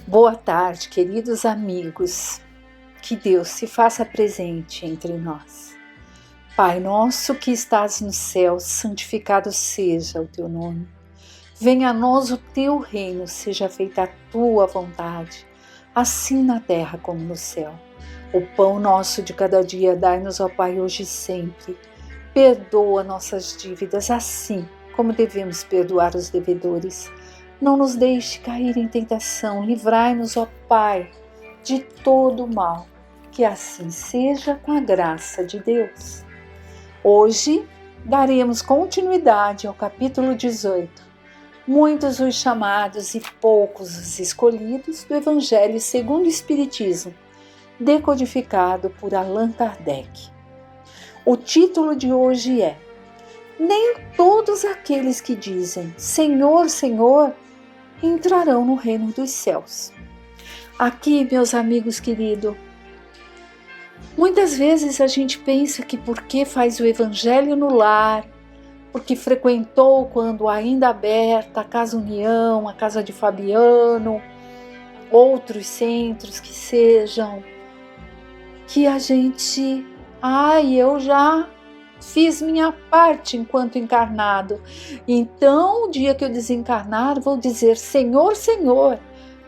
Boa tarde, queridos amigos. Que Deus se faça presente entre nós. Pai nosso que estás no céu, santificado seja o teu nome. Venha a nós o teu reino, seja feita a tua vontade, assim na terra como no céu. O pão nosso de cada dia dai-nos, ó Pai, hoje e sempre. Perdoa nossas dívidas, assim como devemos perdoar os devedores. Não nos deixe cair em tentação, livrai-nos, ó Pai, de todo o mal, que assim seja com a graça de Deus. Hoje daremos continuidade ao capítulo 18, muitos os chamados e poucos os escolhidos do Evangelho segundo o Espiritismo, decodificado por Allan Kardec. O título de hoje é: Nem todos aqueles que dizem Senhor, Senhor, entrarão no reino dos céus. Aqui, meus amigos queridos, muitas vezes a gente pensa que porque faz o evangelho no lar, porque frequentou quando ainda aberta a Casa União, a Casa de Fabiano, outros centros que sejam, que a gente, eu já fiz minha parte enquanto encarnado. Então, o dia que eu desencarnar, vou dizer: Senhor, Senhor,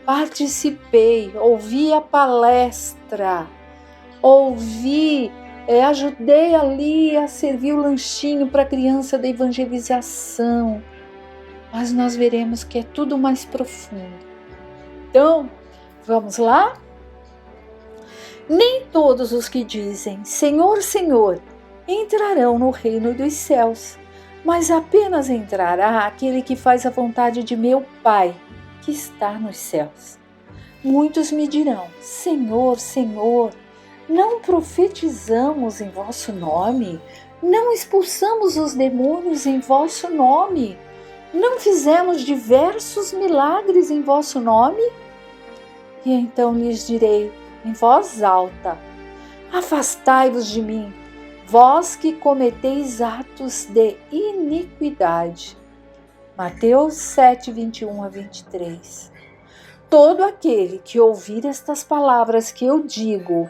participei, ouvi a palestra, ajudei ali a servir o lanchinho para a criança da evangelização. Mas nós veremos que é tudo mais profundo. Então, vamos lá? Nem todos os que dizem Senhor, Senhor, entrarão no reino dos céus, mas apenas entrará aquele que faz a vontade de meu Pai, que está nos céus. Muitos me dirão: Senhor, Senhor, não profetizamos em vosso nome? Não expulsamos os demônios em vosso nome? Não fizemos diversos milagres em vosso nome? E então lhes direi em voz alta: Afastai-vos de mim, vós que cometeis atos de iniquidade. Mateus 7, 21 a 23. Todo aquele que ouvir estas palavras que eu digo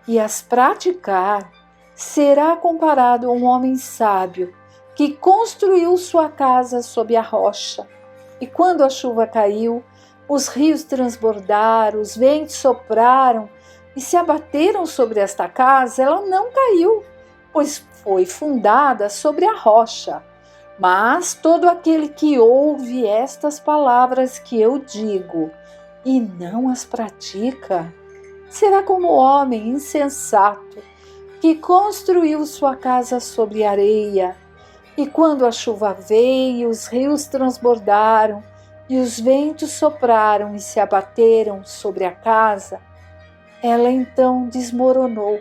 e as praticar, será comparado a um homem sábio que construiu sua casa sob a rocha. E quando a chuva caiu, os rios transbordaram, os ventos sopraram e se abateram sobre esta casa, ela não caiu, pois foi fundada sobre a rocha. Mas todo aquele que ouve estas palavras que eu digo e não as pratica, será como o homem insensato que construiu sua casa sobre areia. E quando a chuva veio, os rios transbordaram e os ventos sopraram e se abateram sobre a casa, ela então desmoronou.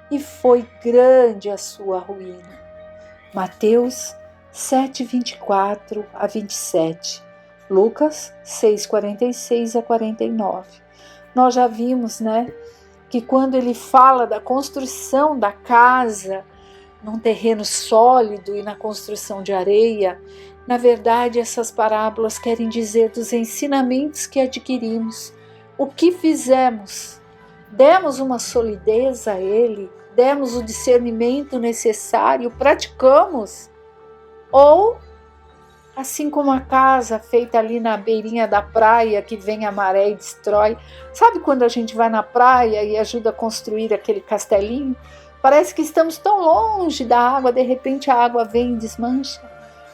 E foi grande a sua ruína. Mateus 7, 24 a 27. Lucas 6, 46 a 49. Nós já vimos, que quando ele fala da construção da casa num terreno sólido e na construção de areia, na verdade essas parábolas querem dizer dos ensinamentos que adquirimos, o que fizemos. Demos uma solidez a ele, demos o discernimento necessário, praticamos. Ou, assim como a casa feita ali na beirinha da praia, que vem a maré e destrói. Sabe quando a gente vai na praia e ajuda a construir aquele castelinho? Parece que estamos tão longe da água, de repente a água vem e desmancha.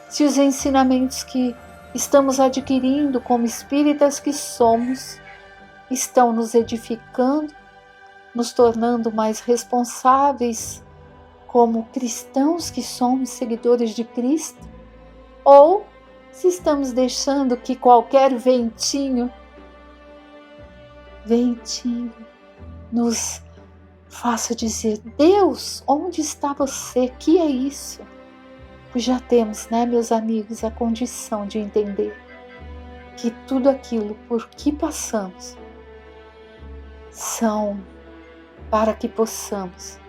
Se os ensinamentos que estamos adquirindo como espíritas que somos estão nos edificando, nos tornando mais responsáveis como cristãos que somos, seguidores de Cristo, ou se estamos deixando que qualquer ventinho nos faça dizer: Deus, onde está você? Que é isso? Pois já temos, meus amigos, a condição de entender que tudo aquilo por que passamos são para que possamos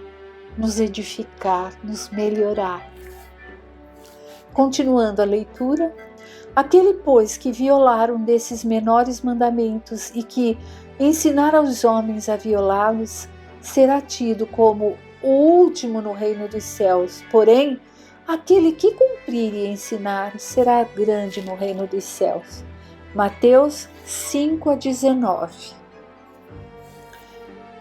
nos edificar, nos melhorar. Continuando a leitura, Aquele, pois, que violar um desses menores mandamentos e que ensinar aos homens a violá-los, será tido como o último no reino dos céus. Porém, aquele que cumprir e ensinar será grande no reino dos céus. Mateus 5:19.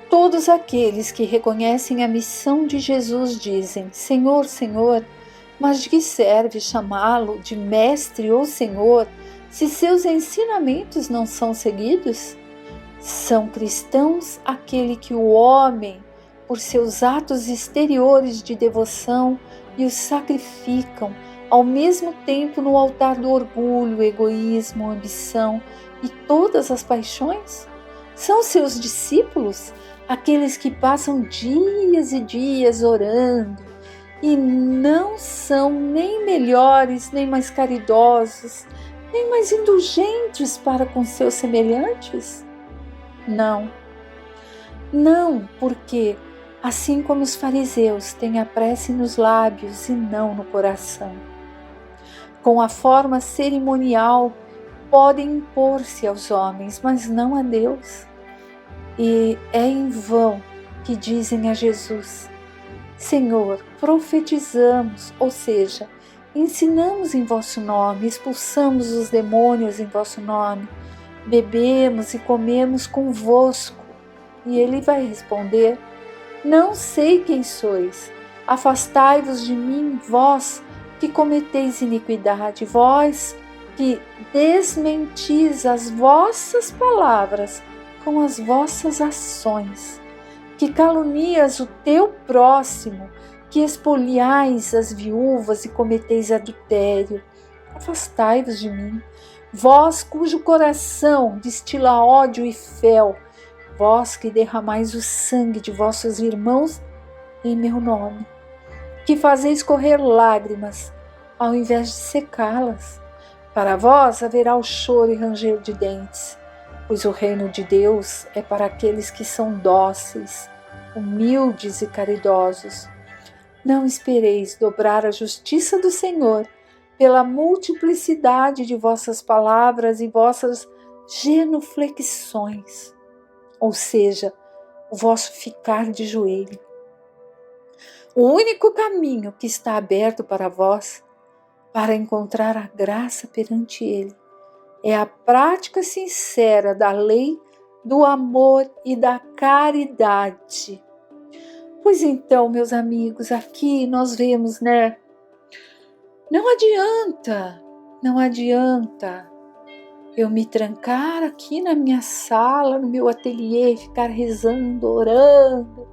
Todos aqueles que reconhecem a missão de Jesus dizem: Senhor, Senhor, mas de que serve chamá-lo de mestre ou senhor se seus ensinamentos não são seguidos? São cristãos aquele que o homem, por seus atos exteriores de devoção, e os sacrificam ao mesmo tempo no altar do orgulho, egoísmo, ambição e todas as paixões? São seus discípulos aqueles que passam dias e dias orando e não são nem melhores, nem mais caridosos, nem mais indulgentes para com seus semelhantes? Não, porque assim como os fariseus têm a prece nos lábios e não no coração, com a forma cerimonial podem impor-se aos homens, mas não a Deus. E é em vão que dizem a Jesus: Senhor, profetizamos, ou seja, ensinamos em vosso nome, expulsamos os demônios em vosso nome, bebemos e comemos convosco. E ele vai responder: não sei quem sois, afastai-vos de mim, vós que cometeis iniquidade, vós que desmentis as vossas palavras com as vossas ações, que calunias o teu próximo, que espoliais as viúvas e cometeis adultério. Afastai-vos de mim, vós cujo coração destila ódio e fel, vós que derramais o sangue de vossos irmãos em meu nome, que fazeis correr lágrimas ao invés de secá-las. Para vós haverá o choro e ranger de dentes, pois o reino de Deus é para aqueles que são dóceis, humildes e caridosos. Não espereis dobrar a justiça do Senhor pela multiplicidade de vossas palavras e vossas genuflexões, ou seja, o vosso ficar de joelho. O único caminho que está aberto para vós, para encontrar a graça perante Ele, é a prática sincera da lei, do amor e da caridade. Pois então, meus amigos, aqui nós vemos, Não adianta eu me trancar aqui na minha sala, no meu ateliê, ficar rezando, orando,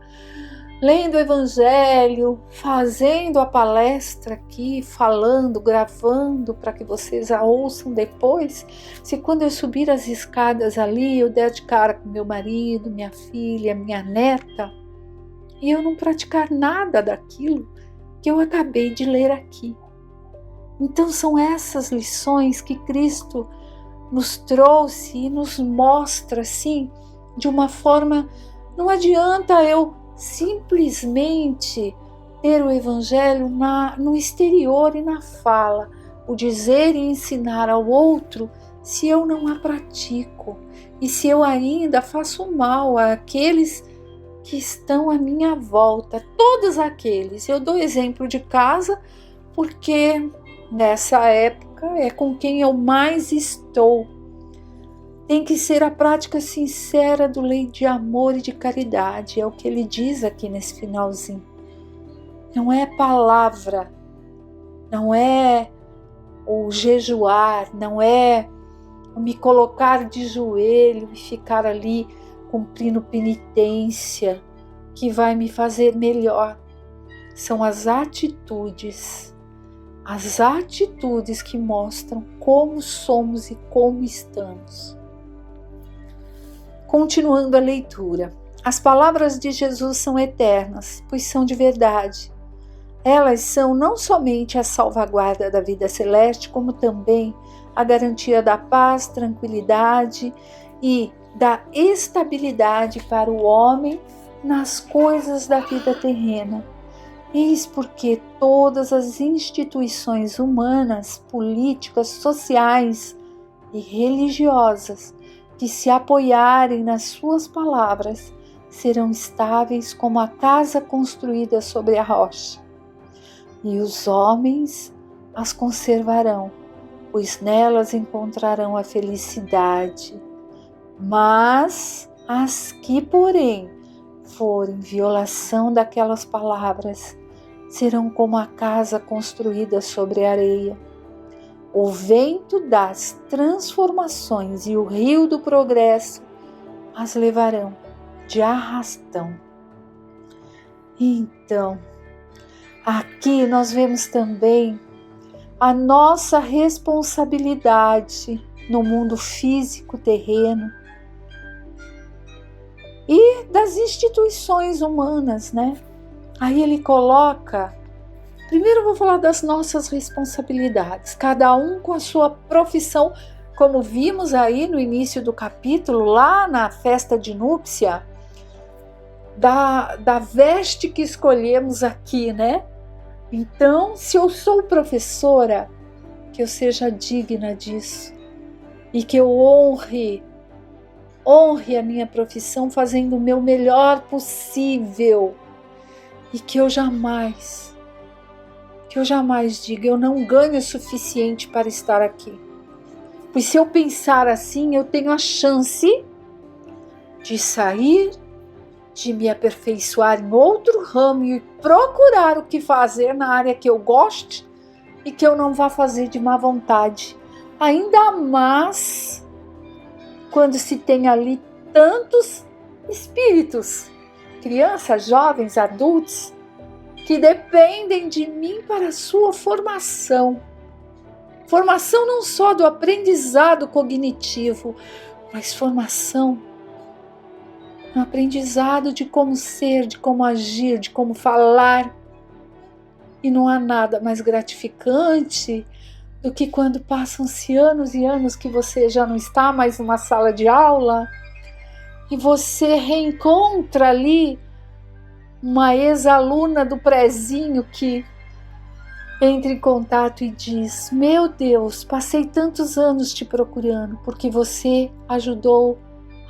lendo o Evangelho, fazendo a palestra aqui, falando, gravando para que vocês a ouçam depois. Se quando eu subir as escadas ali, eu der de cara com meu marido, minha filha, minha neta, e eu não praticar nada daquilo que eu acabei de ler aqui. Então são essas lições que Cristo nos trouxe e nos mostra assim, de uma forma. Não adianta eu simplesmente ter o Evangelho no exterior e na fala, o dizer e ensinar ao outro, se eu não a pratico e se eu ainda faço mal àqueles que estão à minha volta, todos aqueles. Eu dou exemplo de casa porque nessa época é com quem eu mais estou. Tem que ser a prática sincera do lei de amor e de caridade, é o que ele diz aqui nesse finalzinho. Não é palavra, não é o jejuar, não é o me colocar de joelho e ficar ali cumprindo penitência que vai me fazer melhor. São as atitudes que mostram como somos e como estamos. Continuando a leitura. As palavras de Jesus são eternas, pois são de verdade. Elas são não somente a salvaguarda da vida celeste, como também a garantia da paz, tranquilidade e da estabilidade para o homem nas coisas da vida terrena. Eis porque todas as instituições humanas, políticas, sociais e religiosas que se apoiarem nas suas palavras serão estáveis como a casa construída sobre a rocha. E os homens as conservarão, pois nelas encontrarão a felicidade. Mas as que, porém, forem violação daquelas palavras, serão como a casa construída sobre a areia. O vento das transformações e o rio do progresso as levarão de arrastão. Então, aqui nós vemos também a nossa responsabilidade no mundo físico terreno e das instituições humanas, né? Aí ele coloca, primeiro eu vou falar das nossas responsabilidades, cada um com a sua profissão, como vimos aí no início do capítulo, lá na festa de núpcia, da veste que escolhemos aqui, né? Então, se eu sou professora, que eu seja digna disso e que eu honre a minha profissão fazendo o meu melhor possível e que eu jamais diga eu não ganho o suficiente para estar aqui. Pois se eu pensar assim, eu tenho a chance de sair, de me aperfeiçoar em outro ramo e procurar o que fazer na área que eu goste e que eu não vá fazer de má vontade. Ainda mais quando se tem ali tantos espíritos, crianças, jovens, adultos, que dependem de mim para a sua formação. Formação não só do aprendizado cognitivo, mas formação no aprendizado de como ser, de como agir, de como falar. E não há nada mais gratificante do que quando passam-se anos e anos que você já não está mais numa sala de aula e você reencontra ali uma ex-aluna do prezinho que entra em contato e diz: meu Deus, passei tantos anos te procurando porque você ajudou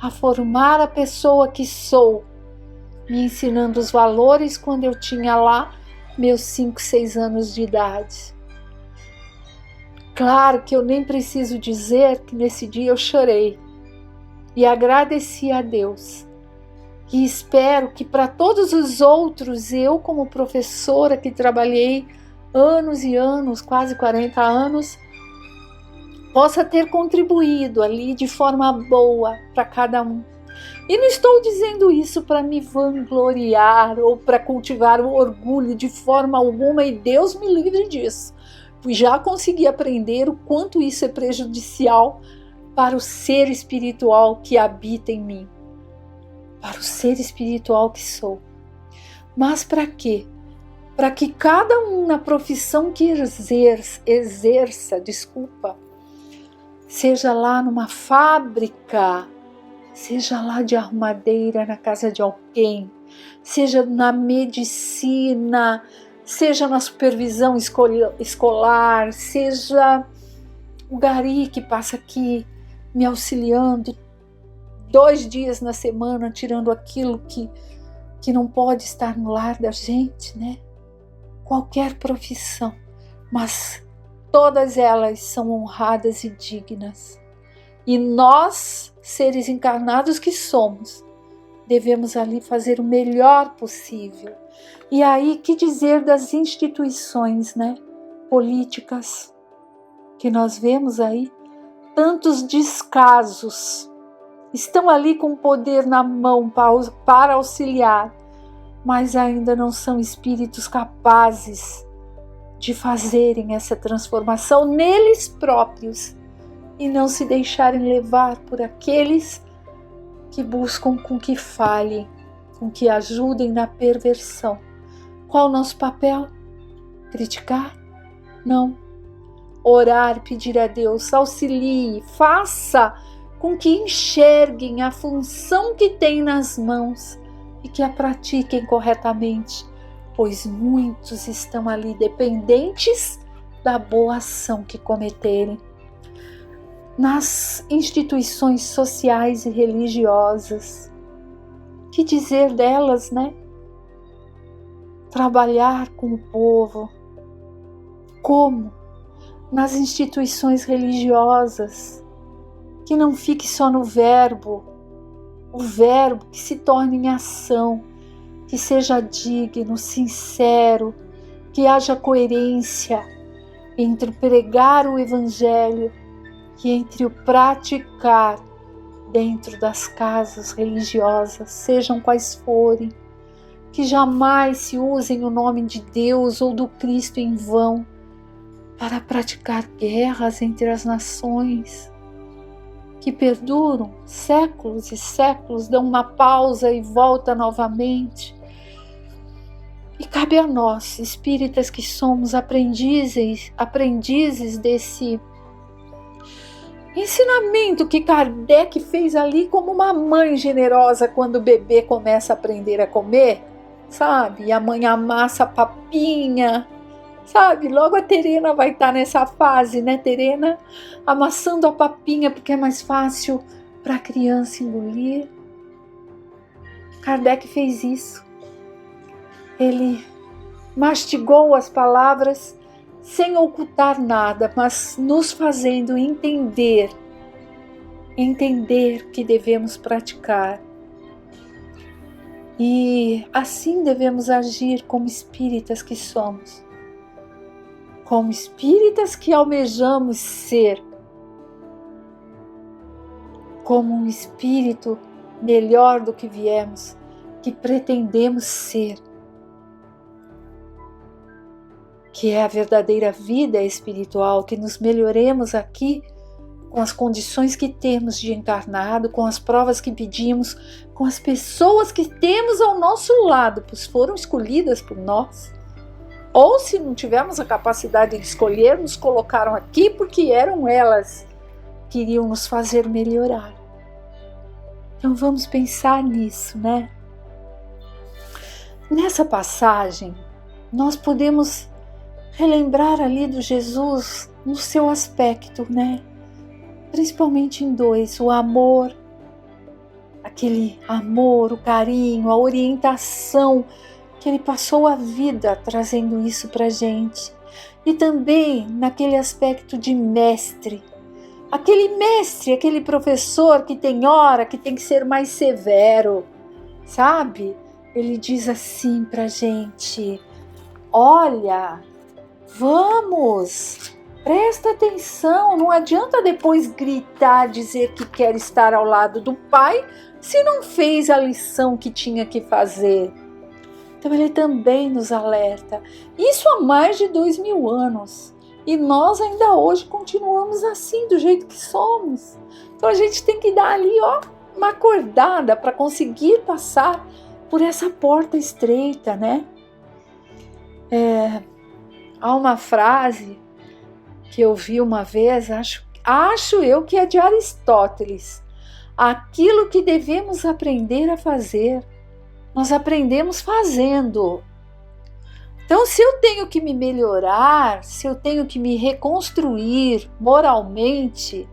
a formar a pessoa que sou, me ensinando os valores quando eu tinha lá meus 5, 6 anos de idade. Claro que eu nem preciso dizer que nesse dia eu chorei e agradeci a Deus. E espero que para todos os outros, eu como professora que trabalhei anos e anos, quase 40 anos, possa ter contribuído ali de forma boa para cada um. E não estou dizendo isso para me vangloriar ou para cultivar o orgulho de forma alguma, e Deus me livre disso. Pois já consegui aprender o quanto isso é prejudicial para o ser espiritual que habita em mim, para o ser espiritual que sou. Mas para quê? Para que cada um na profissão que exerça, seja lá numa fábrica, seja lá de arrumadeira na casa de alguém, seja na medicina, seja na supervisão escolar, seja o gari que passa aqui me auxiliando 2 dias na semana, tirando aquilo que não pode estar no lar da gente, né? Qualquer profissão, mas todas elas são honradas e dignas. E nós, seres encarnados que somos, devemos ali fazer o melhor possível. E aí, que dizer das instituições, né? Políticas, que nós vemos aí, tantos descasos, estão ali com o poder na mão para auxiliar, mas ainda não são espíritos capazes de fazerem essa transformação neles próprios e não se deixarem levar por aqueles que buscam com que falhem, com que ajudem na perversão. Qual o nosso papel? Criticar? Não. Orar, pedir a Deus, auxilie, faça com que enxerguem a função que têm nas mãos e que a pratiquem corretamente, pois muitos estão ali dependentes da boa ação que cometerem. Nas instituições sociais e religiosas, que dizer delas, né? Trabalhar com o povo, como nas instituições religiosas, que não fique só no verbo, o verbo que se torne em ação, que seja digno, sincero, que haja coerência entre pregar o Evangelho e entre o praticar dentro das casas religiosas, sejam quais forem, que jamais se usem o nome de Deus ou do Cristo em vão para praticar guerras entre as nações, que perduram séculos e séculos, dão uma pausa e volta novamente. E cabe a nós, espíritas que somos aprendizes desse ensinamento que Kardec fez ali como uma mãe generosa quando o bebê começa a aprender a comer, sabe? E a mãe amassa a papinha, sabe? Logo a Terena vai estar nessa fase, né, Terena? Amassando a papinha porque é mais fácil para a criança engolir. Kardec fez isso. Ele mastigou as palavras sem ocultar nada, mas nos fazendo entender que devemos praticar. E assim devemos agir como espíritas que somos, como espíritas que almejamos ser, como um espírito melhor do que viemos, que pretendemos ser, que é a verdadeira vida espiritual, que nos melhoremos aqui com as condições que temos de encarnado, com as provas que pedimos, com as pessoas que temos ao nosso lado, pois foram escolhidas por nós. Ou se não tivermos a capacidade de escolher, nos colocaram aqui porque eram elas que iriam nos fazer melhorar. Então vamos pensar nisso, né? Nessa passagem, nós podemos relembrar ali do Jesus no seu aspecto, né? Principalmente em dois: o amor, aquele amor, o carinho, a orientação, que ele passou a vida trazendo isso pra gente. E também naquele aspecto de mestre, aquele professor que tem hora que tem que ser mais severo, sabe? Ele diz assim pra gente: olha, vamos, presta atenção, não adianta depois gritar, dizer que quer estar ao lado do pai se não fez a lição que tinha que fazer. Então ele também nos alerta. Isso há mais de 2000 anos. E nós ainda hoje continuamos assim, do jeito que somos. Então a gente tem que dar ali, uma acordada para conseguir passar por essa porta estreita, né? Há uma frase que eu vi uma vez, acho eu que é de Aristóteles. Aquilo que devemos aprender a fazer, nós aprendemos fazendo. Então, se eu tenho que me melhorar, se eu tenho que me reconstruir moralmente,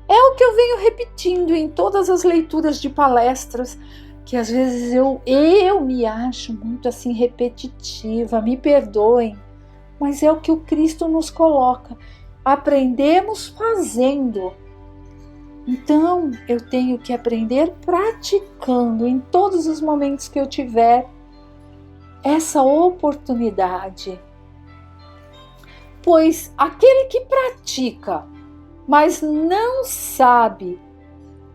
é o que eu venho repetindo em todas as leituras de palestras, que às vezes eu me acho muito assim repetitiva, me perdoem, mas é o que o Cristo nos coloca. Aprendemos fazendo. Então, eu tenho que aprender praticando em todos os momentos que eu tiver essa oportunidade. Pois aquele que pratica, mas não sabe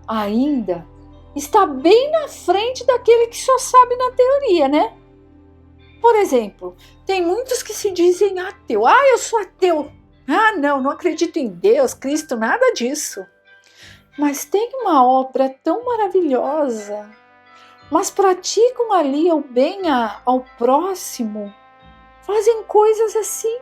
ainda, está bem na frente daquele que só sabe na teoria, né? Por exemplo, tem muitos que se dizem ateu. Eu sou ateu. Não acredito em Deus, Cristo, nada disso. Mas tem uma obra tão maravilhosa, mas praticam ali o bem ao próximo, fazem coisas assim,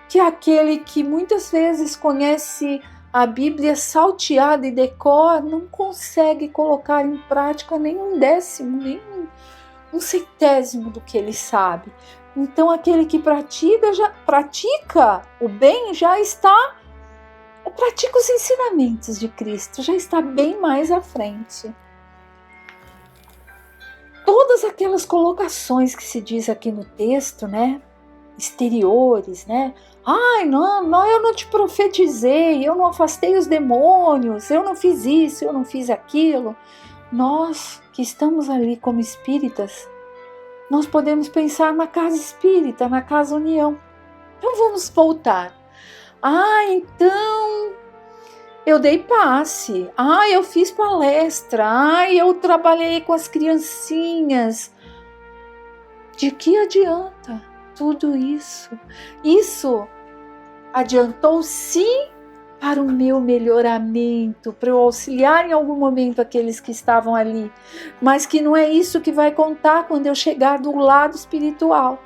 que aquele que muitas vezes conhece a Bíblia salteada e decor, não consegue colocar em prática nem um décimo, nem um centésimo do que ele sabe. Então aquele que pratica o bem pratica os ensinamentos de Cristo, já está bem mais à frente. Todas aquelas colocações que se diz aqui no texto, né? Exteriores, né? Ai, não, eu não te profetizei, eu não afastei os demônios, eu não fiz isso, eu não fiz aquilo. Nós que estamos ali como espíritas, nós podemos pensar na casa espírita, na casa união. Então vamos voltar. Então eu dei passe, eu fiz palestra, eu trabalhei com as criancinhas. De que adianta tudo isso? Isso adiantou sim para o meu melhoramento, para eu auxiliar em algum momento aqueles que estavam ali, mas que não é isso que vai contar quando eu chegar do lado espiritual.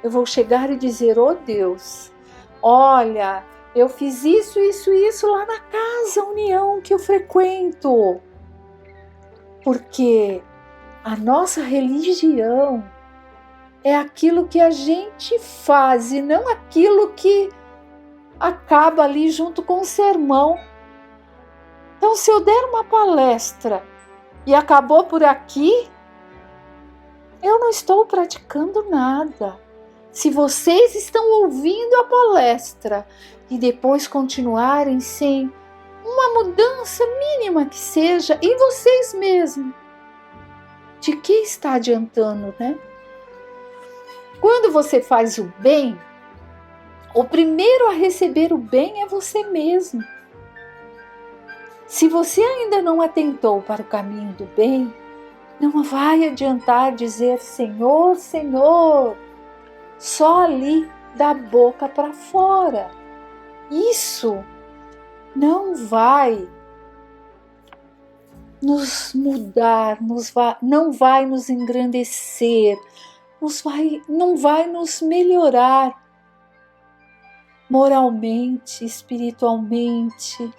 Eu vou chegar e dizer: oh Deus, olha, eu fiz isso lá na casa União que eu frequento. Porque a nossa religião é aquilo que a gente faz e não aquilo que acaba ali junto com o sermão. Então, se eu der uma palestra e acabou por aqui, eu não estou praticando nada. Se vocês estão ouvindo a palestra e depois continuarem sem uma mudança mínima que seja em vocês mesmos, de que está adiantando, né? Quando você faz o bem, o primeiro a receber o bem é você mesmo. Se você ainda não atentou para o caminho do bem, não vai adiantar dizer Senhor, Senhor, só ali da boca para fora. Isso não vai nos mudar, não vai nos engrandecer, não vai nos melhorar moralmente, espiritualmente.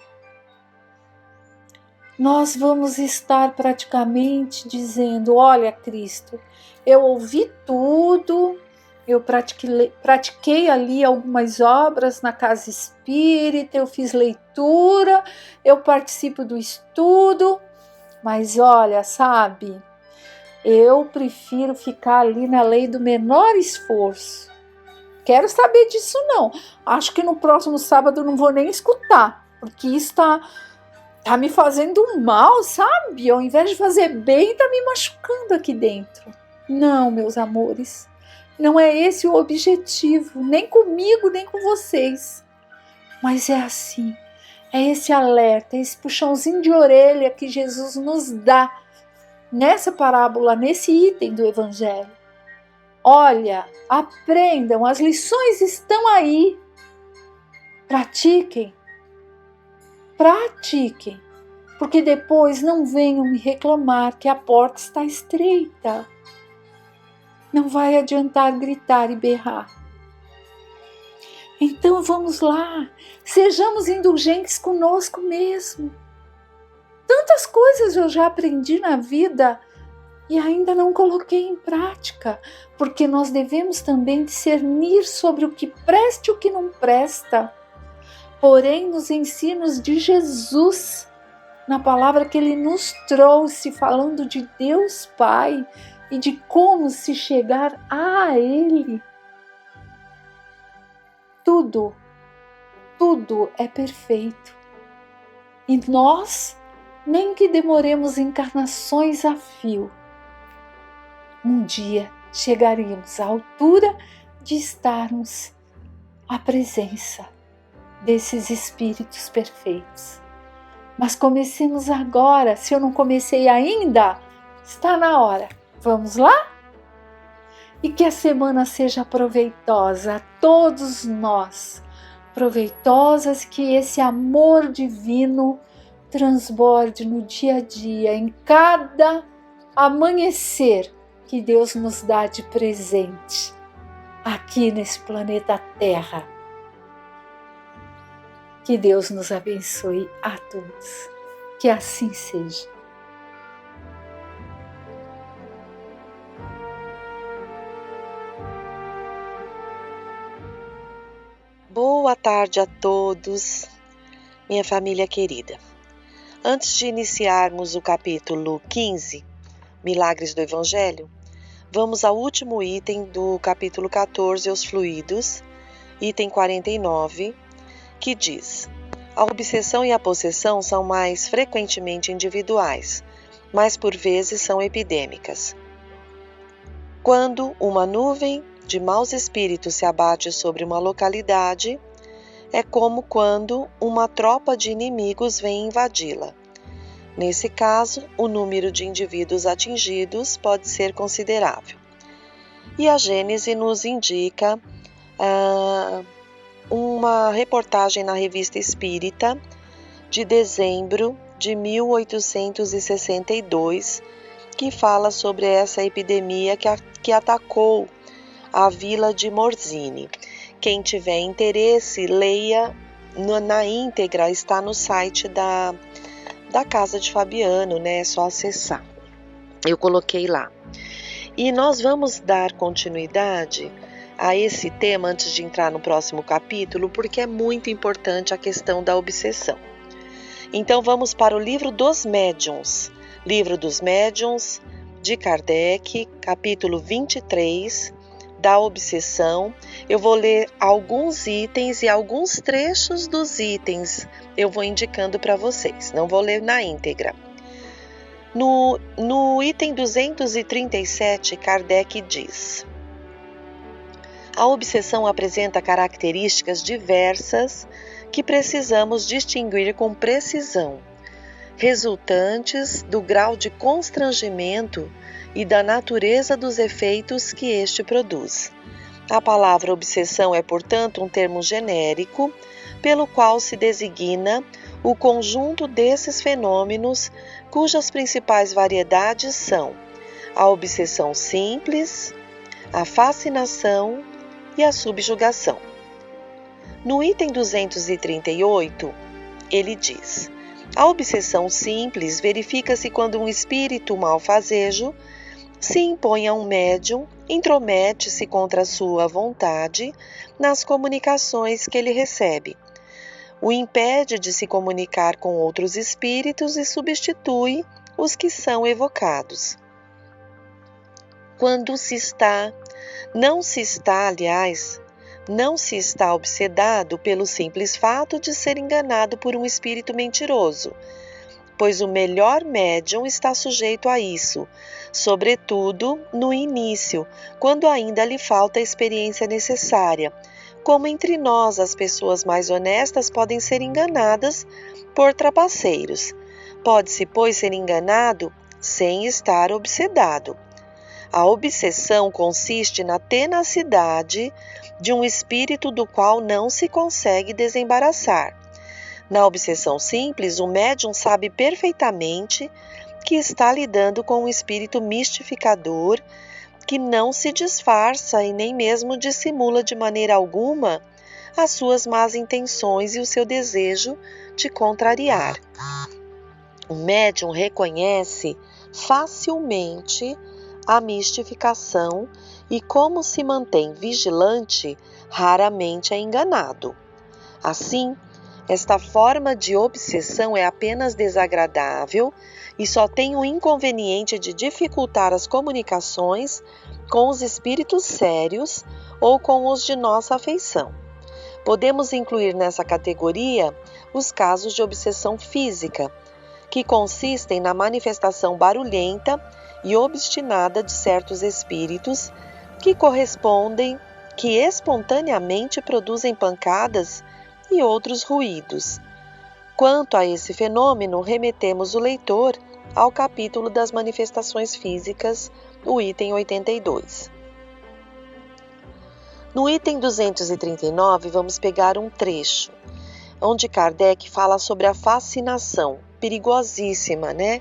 Nós vamos estar praticamente dizendo: olha, Cristo, eu ouvi tudo, eu pratiquei ali algumas obras na casa espírita, eu fiz leitura, eu participo do estudo, mas olha, sabe, eu prefiro ficar ali na lei do menor esforço. Quero saber disso não. Acho que no próximo sábado eu não vou nem escutar, porque isso tá me fazendo mal, sabe? Ao invés de fazer bem, tá me machucando aqui dentro. Não, meus amores, não é esse o objetivo, nem comigo, nem com vocês. Mas é assim, é esse alerta, esse puxãozinho de orelha que Jesus nos dá nessa parábola, nesse item do Evangelho. Olha, aprendam, as lições estão aí. Pratiquem, porque depois não venham me reclamar que a porta está estreita. Não vai adiantar gritar e berrar. Então vamos lá, sejamos indulgentes conosco mesmo. Tantas coisas eu já aprendi na vida e ainda não coloquei em prática, porque nós devemos também discernir sobre o que presta e o que não presta. Porém, nos ensinos de Jesus, na palavra que Ele nos trouxe, falando de Deus Pai e de como se chegar a Ele, tudo é perfeito. E nós, nem que demoremos encarnações a fio, um dia chegaremos à altura de estarmos à presença desses espíritos perfeitos. Mas comecemos agora. Se eu não comecei ainda, está na hora. Vamos lá? E que a semana seja proveitosa a todos nós, proveitosas, que esse amor divino transborde no dia a dia, em cada amanhecer que Deus nos dá de presente aqui nesse planeta Terra. Que Deus nos abençoe a todos. Que assim seja. Boa tarde a todos, minha família querida. Antes de iniciarmos o capítulo 15, Milagres do Evangelho, vamos ao último item do capítulo 14, os fluidos, item 49, que diz: a obsessão e a possessão são mais frequentemente individuais, mas por vezes são epidêmicas. Quando uma nuvem de maus espíritos se abate sobre uma localidade, é como quando uma tropa de inimigos vem invadi-la. Nesse caso, o número de indivíduos atingidos pode ser considerável. E a Gênese nos indica uma reportagem na Revista Espírita de dezembro de 1862, que fala sobre essa epidemia que atacou a vila de Morzine. Quem tiver interesse, leia na íntegra, está no site da Casa de Fabiano, né? É só acessar. Eu coloquei lá. E nós vamos dar continuidade a esse tema antes de entrar no próximo capítulo, porque é muito importante a questão da obsessão. Então vamos para o Livro dos Médiuns. Livro dos Médiuns, de Kardec, capítulo 23, da obsessão. Eu vou ler alguns itens e alguns trechos dos itens eu vou indicando para vocês, não vou ler na íntegra. No item 237, Kardec diz: a obsessão apresenta características diversas que precisamos distinguir com precisão, resultantes do grau de constrangimento e da natureza dos efeitos que este produz. A palavra obsessão é, portanto, um termo genérico, pelo qual se designa o conjunto desses fenômenos, cujas principais variedades são a obsessão simples, a fascinação e a subjugação. No item 238, ele diz: a obsessão simples verifica-se quando um espírito malfazejo se impõe a um médium, intromete-se contra sua vontade nas comunicações que ele recebe, o impede de se comunicar com outros espíritos e substitui os que são evocados. Quando não se está obsedado pelo simples fato de ser enganado por um espírito mentiroso, pois o melhor médium está sujeito a isso, sobretudo no início, quando ainda lhe falta a experiência necessária. Como entre nós, as pessoas mais honestas podem ser enganadas por trapaceiros. Pode-se, pois, ser enganado sem estar obsedado. A obsessão consiste na tenacidade de um espírito do qual não se consegue desembaraçar. Na obsessão simples, o médium sabe perfeitamente que está lidando com um espírito mistificador que não se disfarça e nem mesmo dissimula de maneira alguma as suas más intenções e o seu desejo de contrariar. O médium reconhece facilmente a mistificação e, como se mantém vigilante, raramente é enganado. Assim, esta forma de obsessão é apenas desagradável e só tem o inconveniente de dificultar as comunicações com os espíritos sérios ou com os de nossa afeição. Podemos incluir nessa categoria os casos de obsessão física, que consistem na manifestação barulhenta e obstinada de certos espíritos que espontaneamente produzem pancadas e outros ruídos. Quanto a esse fenômeno, remetemos o leitor ao capítulo das manifestações físicas, o item 82. No item 239, vamos pegar um trecho, onde Kardec fala sobre a fascinação, perigosíssima, né?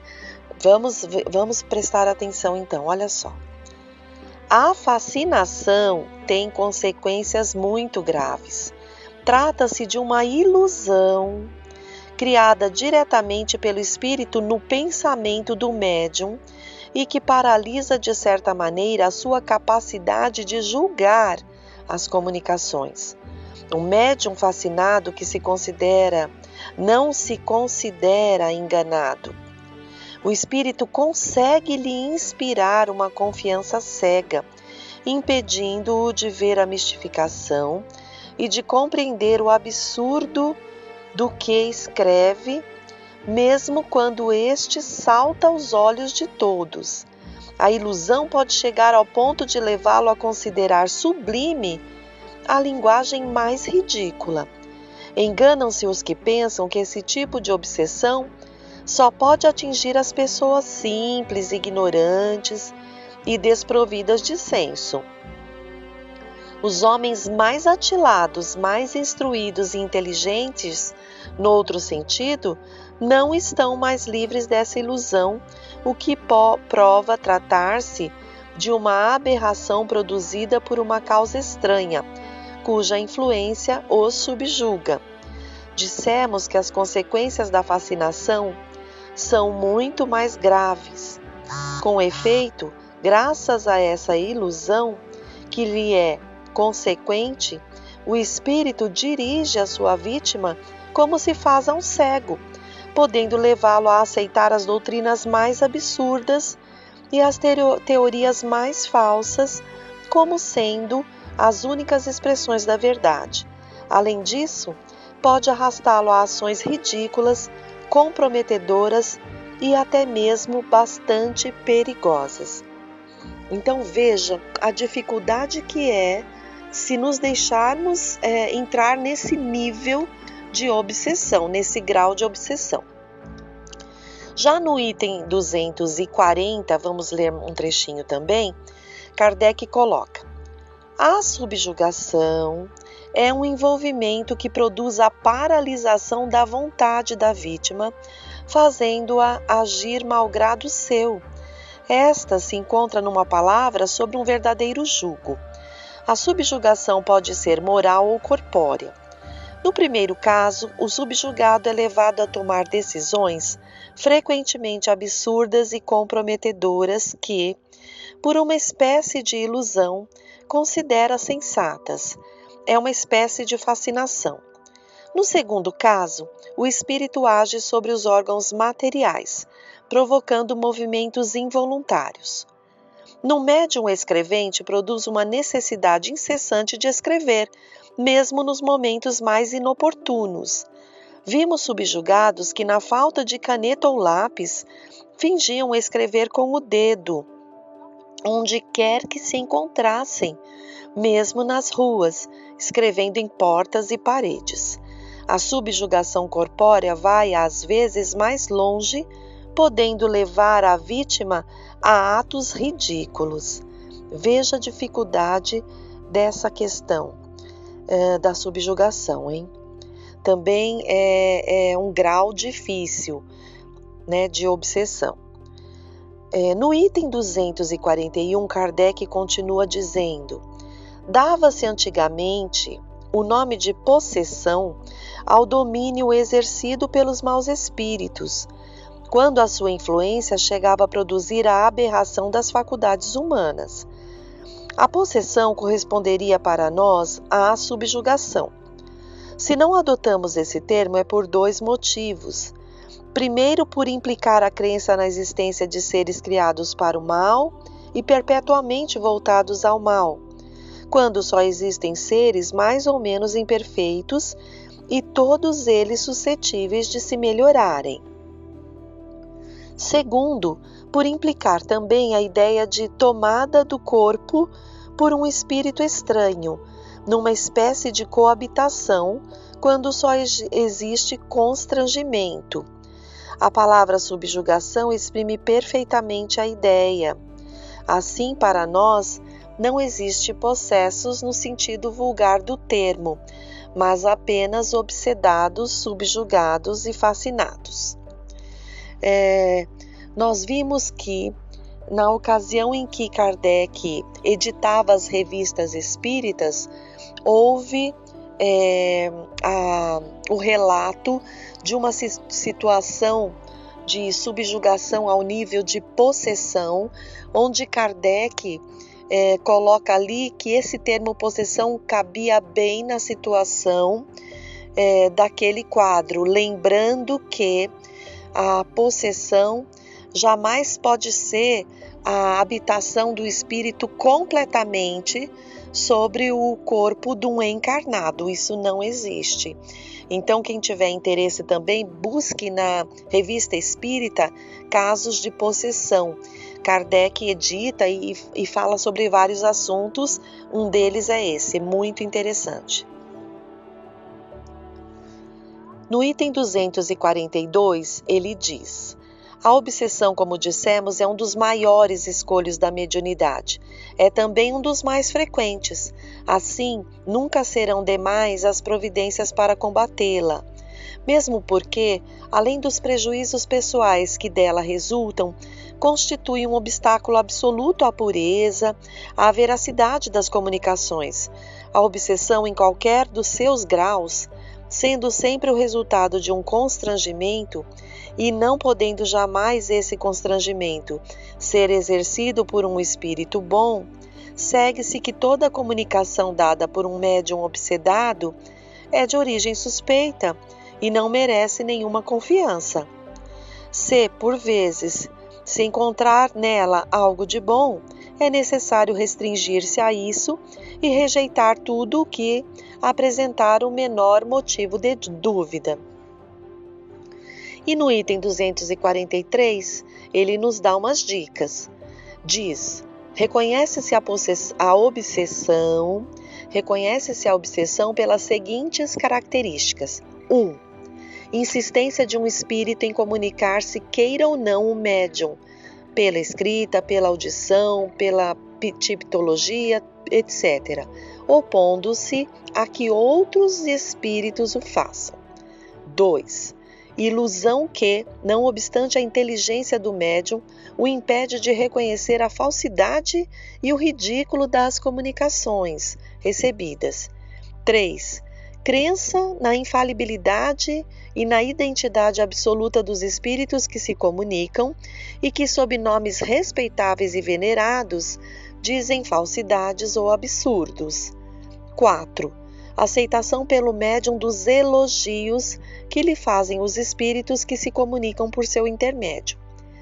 Vamos prestar atenção então, olha só. A fascinação tem consequências muito graves. Trata-se de uma ilusão criada diretamente pelo espírito no pensamento do médium e que paralisa de certa maneira a sua capacidade de julgar as comunicações. Um médium fascinado não se considera enganado. O espírito consegue lhe inspirar uma confiança cega, impedindo-o de ver a mistificação e de compreender o absurdo do que escreve, mesmo quando este salta aos olhos de todos. A ilusão pode chegar ao ponto de levá-lo a considerar sublime a linguagem mais ridícula. Enganam-se os que pensam que esse tipo de obsessão só pode atingir as pessoas simples, ignorantes e desprovidas de senso. Os homens mais atilados, mais instruídos e inteligentes, no outro sentido, não estão mais livres dessa ilusão, o que prova tratar-se de uma aberração produzida por uma causa estranha, cuja influência os subjuga. Dissemos que as consequências da fascinação são muito mais graves. Com efeito, graças a essa ilusão que lhe é consequente, o espírito dirige a sua vítima como se faz a um cego, podendo levá-lo a aceitar as doutrinas mais absurdas e as teorias mais falsas como sendo as únicas expressões da verdade. Além disso, pode arrastá-lo a ações ridículas, comprometedoras e até mesmo bastante perigosas. Então veja a dificuldade que é se nos deixarmos entrar nesse nível de obsessão, nesse grau de obsessão. Já no item 240, vamos ler um trechinho também, Kardec coloca: a subjugação é um envolvimento que produz a paralisação da vontade da vítima, fazendo-a agir malgrado seu. Esta se encontra numa palavra sob um verdadeiro jugo. A subjugação pode ser moral ou corpórea. No primeiro caso, o subjugado é levado a tomar decisões frequentemente absurdas e comprometedoras que, por uma espécie de ilusão, considera sensatas. É uma espécie de fascinação. No segundo caso, o espírito age sobre os órgãos materiais, provocando movimentos involuntários. No médium escrevente, produz uma necessidade incessante de escrever, mesmo nos momentos mais inoportunos. Vimos subjugados que, na falta de caneta ou lápis, fingiam escrever com o dedo, onde quer que se encontrassem, mesmo nas ruas, escrevendo em portas e paredes. A subjugação corpórea vai, às vezes, mais longe, podendo levar a vítima a atos ridículos. Veja a dificuldade dessa questão da subjugação, hein? Também é um grau difícil, né, de obsessão. No item 241, Kardec continua dizendo: dava-se antigamente o nome de possessão ao domínio exercido pelos maus espíritos, quando a sua influência chegava a produzir a aberração das faculdades humanas. A possessão corresponderia para nós à subjugação. Se não adotamos esse termo, é por dois motivos. Primeiro, por implicar a crença na existência de seres criados para o mal e perpetuamente voltados ao mal, quando só existem seres mais ou menos imperfeitos e todos eles suscetíveis de se melhorarem. Segundo, por implicar também a ideia de tomada do corpo por um espírito estranho, numa espécie de coabitação, quando só existe constrangimento. A palavra subjugação exprime perfeitamente a ideia. Assim, para nós, não existe possessos no sentido vulgar do termo, mas apenas obsedados, subjugados e fascinados. Nós vimos que, na ocasião em que Kardec editava as revistas espíritas, houve o relato de uma situação de subjugação ao nível de possessão, onde Kardec coloca ali que esse termo possessão cabia bem na situação daquele quadro, lembrando que a possessão jamais pode ser a habitação do espírito completamente sobre o corpo de um encarnado. Isso não existe. Então, quem tiver interesse também, busque na Revista Espírita casos de possessão. Kardec edita e fala sobre vários assuntos, um deles é esse, muito interessante. No item 242, ele diz: a obsessão, como dissemos, é um dos maiores escolhos da mediunidade. É também um dos mais frequentes. Assim, nunca serão demais as providências para combatê-la. Mesmo porque, além dos prejuízos pessoais que dela resultam, constitui um obstáculo absoluto à pureza, à veracidade das comunicações. A obsessão, em qualquer dos seus graus, sendo sempre o resultado de um constrangimento, e não podendo jamais esse constrangimento ser exercido por um espírito bom, segue-se que toda comunicação dada por um médium obsedado é de origem suspeita e não merece nenhuma confiança. Se, por vezes, se encontrar nela algo de bom, é necessário restringir-se a isso e rejeitar tudo o que apresentar o menor motivo de dúvida. E no item 243, ele nos dá umas dicas. Diz: reconhece-se a obsessão pelas seguintes características. 1. Insistência de um espírito em comunicar-se, queira ou não o médium, pela escrita, pela audição, pela tipologia, etc., opondo-se a que outros espíritos o façam. 2. Ilusão que, não obstante a inteligência do médium, o impede de reconhecer a falsidade e o ridículo das comunicações recebidas. 3. Crença na infalibilidade e na identidade absoluta dos espíritos que se comunicam e que, sob nomes respeitáveis e venerados, dizem falsidades ou absurdos. 4. Aceitação pelo médium dos elogios que lhe fazem os espíritos que se comunicam por seu intermédio.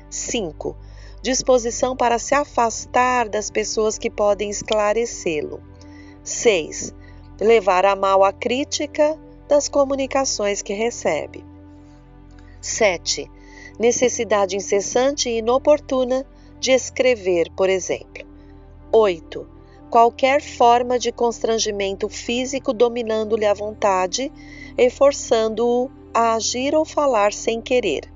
5. Disposição para se afastar das pessoas que podem esclarecê-lo. 6. Levar a mal a crítica das comunicações que recebe. 7. Necessidade incessante e inoportuna de escrever, por exemplo. 8. Qualquer forma de constrangimento físico dominando-lhe a vontade e forçando-o a agir ou falar sem querer.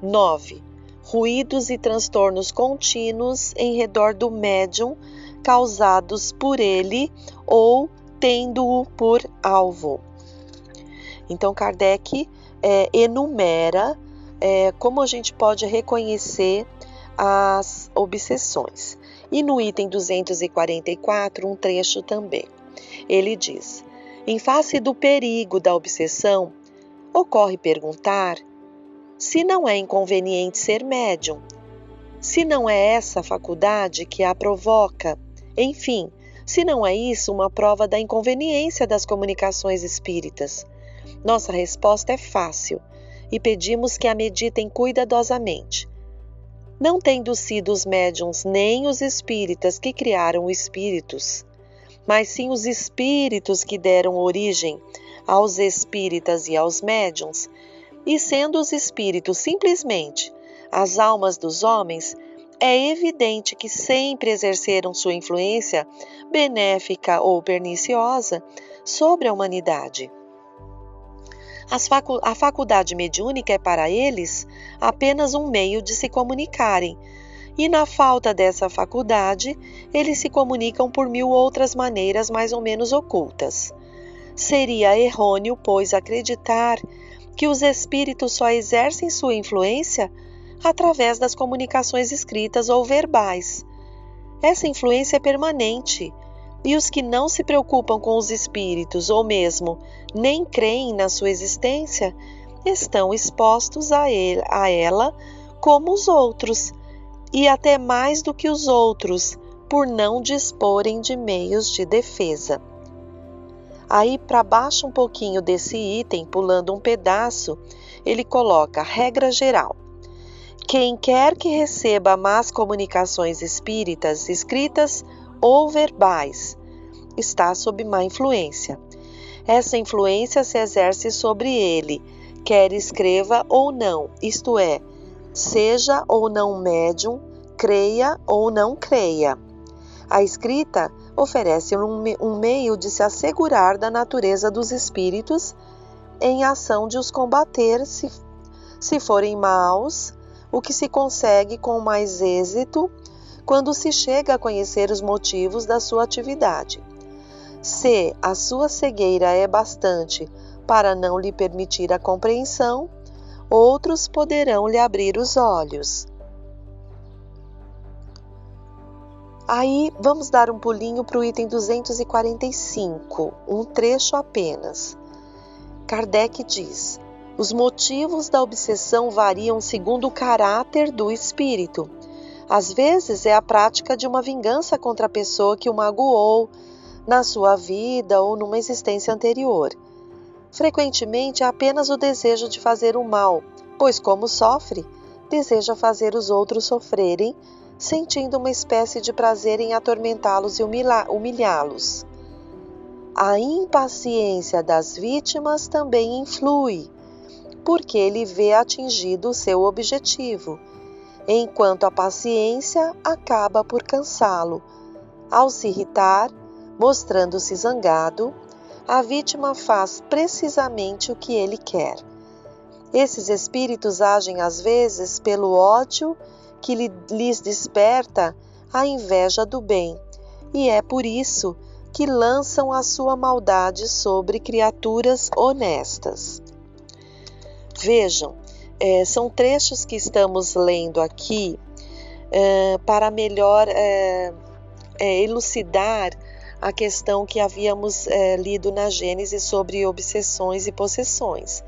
9. Ruídos e transtornos contínuos em redor do médium causados por ele ou tendo-o por alvo. Então, Kardec enumera como a gente pode reconhecer as obsessões. E no item 244, um trecho também. Ele diz: em face do perigo da obsessão, ocorre perguntar se não é inconveniente ser médium, se não é essa faculdade que a provoca, enfim, se não é isso uma prova da inconveniência das comunicações espíritas. Nossa resposta é fácil e pedimos que a meditem cuidadosamente. Não tendo sido os médiuns nem os espíritas que criaram os espíritos, mas sim os espíritos que deram origem aos espíritas e aos médiuns, e sendo os espíritos simplesmente as almas dos homens, é evidente que sempre exerceram sua influência, benéfica ou perniciosa, sobre a humanidade. A faculdade mediúnica é para eles apenas um meio de se comunicarem, e na falta dessa faculdade, eles se comunicam por 1000 outras maneiras mais ou menos ocultas. Seria errôneo, pois, acreditar que os espíritos só exercem sua influência através das comunicações escritas ou verbais. Essa influência é permanente, e os que não se preocupam com os espíritos ou mesmo nem creem na sua existência, estão expostos a ela como os outros, e até mais do que os outros, por não disporem de meios de defesa. Aí, para baixo um pouquinho desse item, pulando um pedaço, ele coloca regra geral. Quem quer que receba más comunicações espíritas, escritas ou verbais, está sob má influência. Essa influência se exerce sobre ele, quer escreva ou não, isto é, seja ou não médium, creia ou não creia. A escrita oferece um meio de se assegurar da natureza dos espíritos em ação de os combater se forem maus, o que se consegue com mais êxito quando se chega a conhecer os motivos da sua atividade. Se a sua cegueira é bastante para não lhe permitir a compreensão, outros poderão lhe abrir os olhos. Aí vamos dar um pulinho para o item 245, um trecho apenas. Kardec diz: os motivos da obsessão variam segundo o caráter do espírito. Às vezes é a prática de uma vingança contra a pessoa que o magoou na sua vida ou numa existência anterior. Frequentemente é apenas o desejo de fazer o mal, pois como sofre, deseja fazer os outros sofrerem, sentindo uma espécie de prazer em atormentá-los e humilhá-los. A impaciência das vítimas também influi, porque ele vê atingido o seu objetivo, enquanto a paciência acaba por cansá-lo. Ao se irritar, mostrando-se zangado, a vítima faz precisamente o que ele quer. Esses espíritos agem às vezes pelo ódio que lhes desperta a inveja do bem, e é por isso que lançam a sua maldade sobre criaturas honestas. Vejam, são trechos que estamos lendo aqui para melhor elucidar a questão que havíamos lido na Gênesis sobre obsessões e possessões.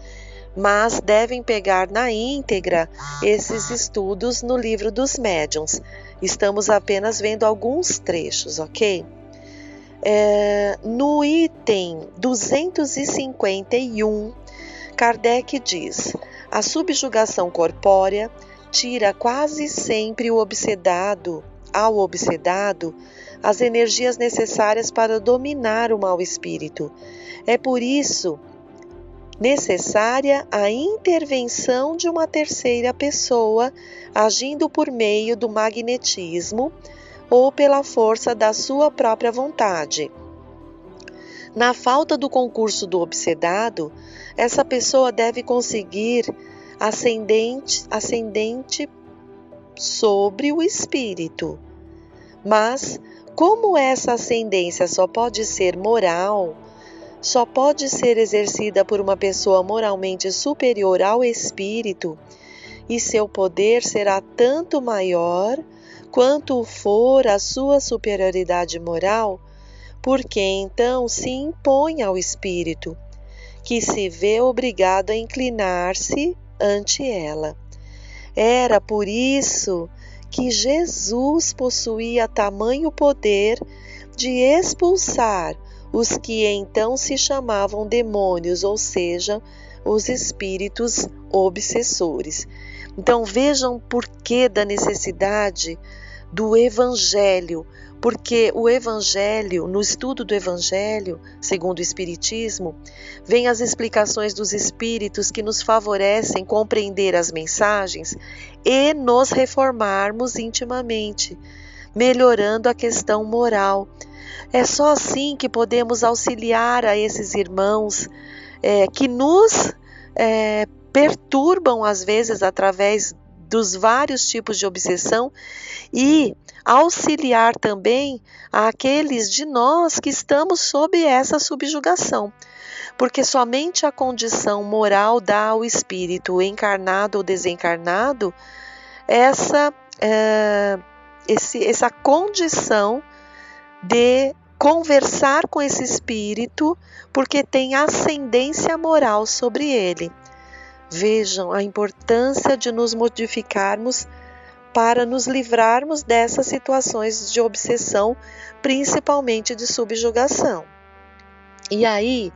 Mas devem pegar na íntegra esses estudos no livro dos médiuns. Estamos apenas vendo alguns trechos, ok? No item 251, Kardec diz: a subjugação corpórea tira quase sempre ao obsedado as energias necessárias para dominar o mau espírito. É por isso necessária a intervenção de uma terceira pessoa, agindo por meio do magnetismo ou pela força da sua própria vontade. Na falta do concurso do obsedado, essa pessoa deve conseguir ascendente sobre o espírito. Mas, como essa ascendência só pode ser moral, só pode ser exercida por uma pessoa moralmente superior ao espírito, e seu poder será tanto maior quanto for a sua superioridade moral, porque então se impõe ao espírito, que se vê obrigado a inclinar-se ante ela. Era por isso que Jesus possuía tamanho poder de expulsar os que então se chamavam demônios, ou seja, os espíritos obsessores. Então vejam por que da necessidade do Evangelho, porque o Evangelho, no estudo do Evangelho, segundo o Espiritismo, vem as explicações dos Espíritos que nos favorecem compreender as mensagens e nos reformarmos intimamente, melhorando a questão moral. É só assim que podemos auxiliar a esses irmãos que nos perturbam às vezes através dos vários tipos de obsessão e auxiliar também aqueles de nós que estamos sob essa subjugação, porque somente a condição moral dá ao espírito encarnado ou desencarnado essa condição de conversar com esse espírito, porque tem ascendência moral sobre ele. Vejam a importância de nos modificarmos para nos livrarmos dessas situações de obsessão, principalmente de subjugação. E aí,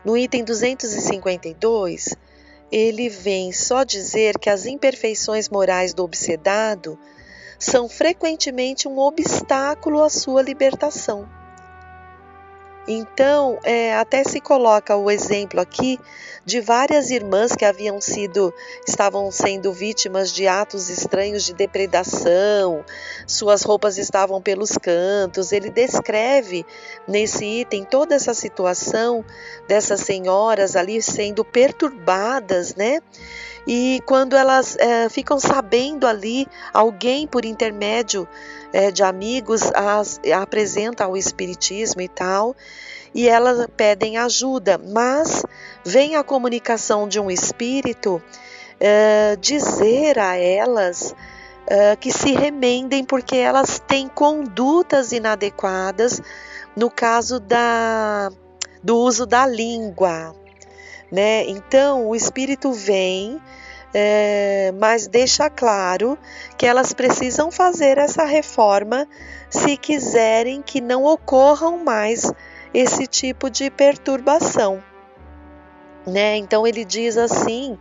no item 252, ele vem só dizer que as imperfeições morais do obsedado são frequentemente um obstáculo à sua libertação. Então, até se coloca o exemplo aqui de várias irmãs que estavam sendo vítimas de atos estranhos de depredação, suas roupas estavam pelos cantos. Ele descreve nesse item toda essa situação dessas senhoras ali sendo perturbadas, né? E quando elas ficam sabendo ali, alguém por intermédio de amigos apresenta ao espiritismo e tal, e elas pedem ajuda, mas vem a comunicação de um espírito dizer a elas que se remendem porque elas têm condutas inadequadas no caso do uso da língua, né? Então o espírito vem, mas deixa claro que elas precisam fazer essa reforma se quiserem que não ocorram mais esse tipo de perturbação, né? Então ele diz assim: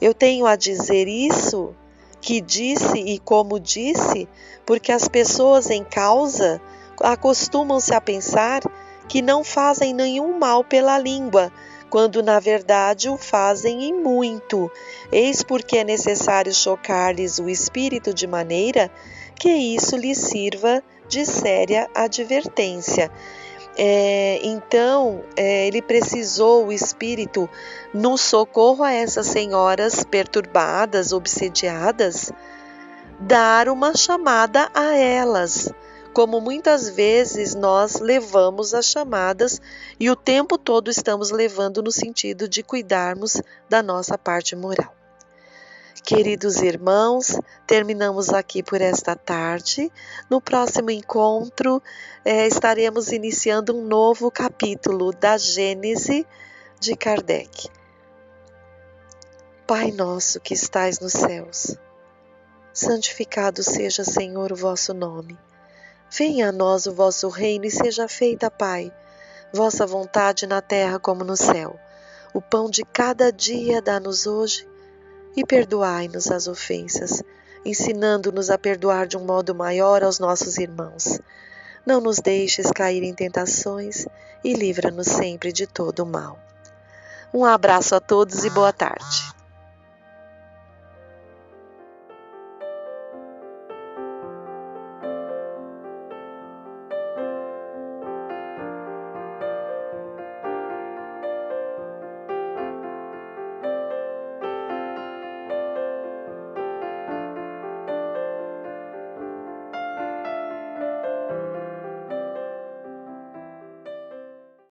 eu tenho a dizer isso, que disse e como disse, porque as pessoas em causa acostumam-se a pensar que não fazem nenhum mal pela língua, quando na verdade o fazem e muito. Eis porque é necessário chocar-lhes o espírito de maneira que isso lhes sirva de séria advertência. Então, ele precisou, o espírito, no socorro a essas senhoras perturbadas, obsediadas, dar uma chamada a elas, como muitas vezes nós levamos as chamadas e o tempo todo estamos levando no sentido de cuidarmos da nossa parte moral. Queridos irmãos, terminamos aqui por esta tarde. No próximo encontro, estaremos iniciando um novo capítulo da Gênese de Kardec. Pai nosso que estais nos céus, santificado seja, Senhor, o vosso nome. Venha a nós o vosso reino e seja feita, Pai, vossa vontade na terra como no céu. O pão de cada dia dá-nos hoje e perdoai-nos as ofensas, ensinando-nos a perdoar de um modo maior aos nossos irmãos. Não nos deixes cair em tentações e livra-nos sempre de todo o mal. Um abraço a todos e boa tarde.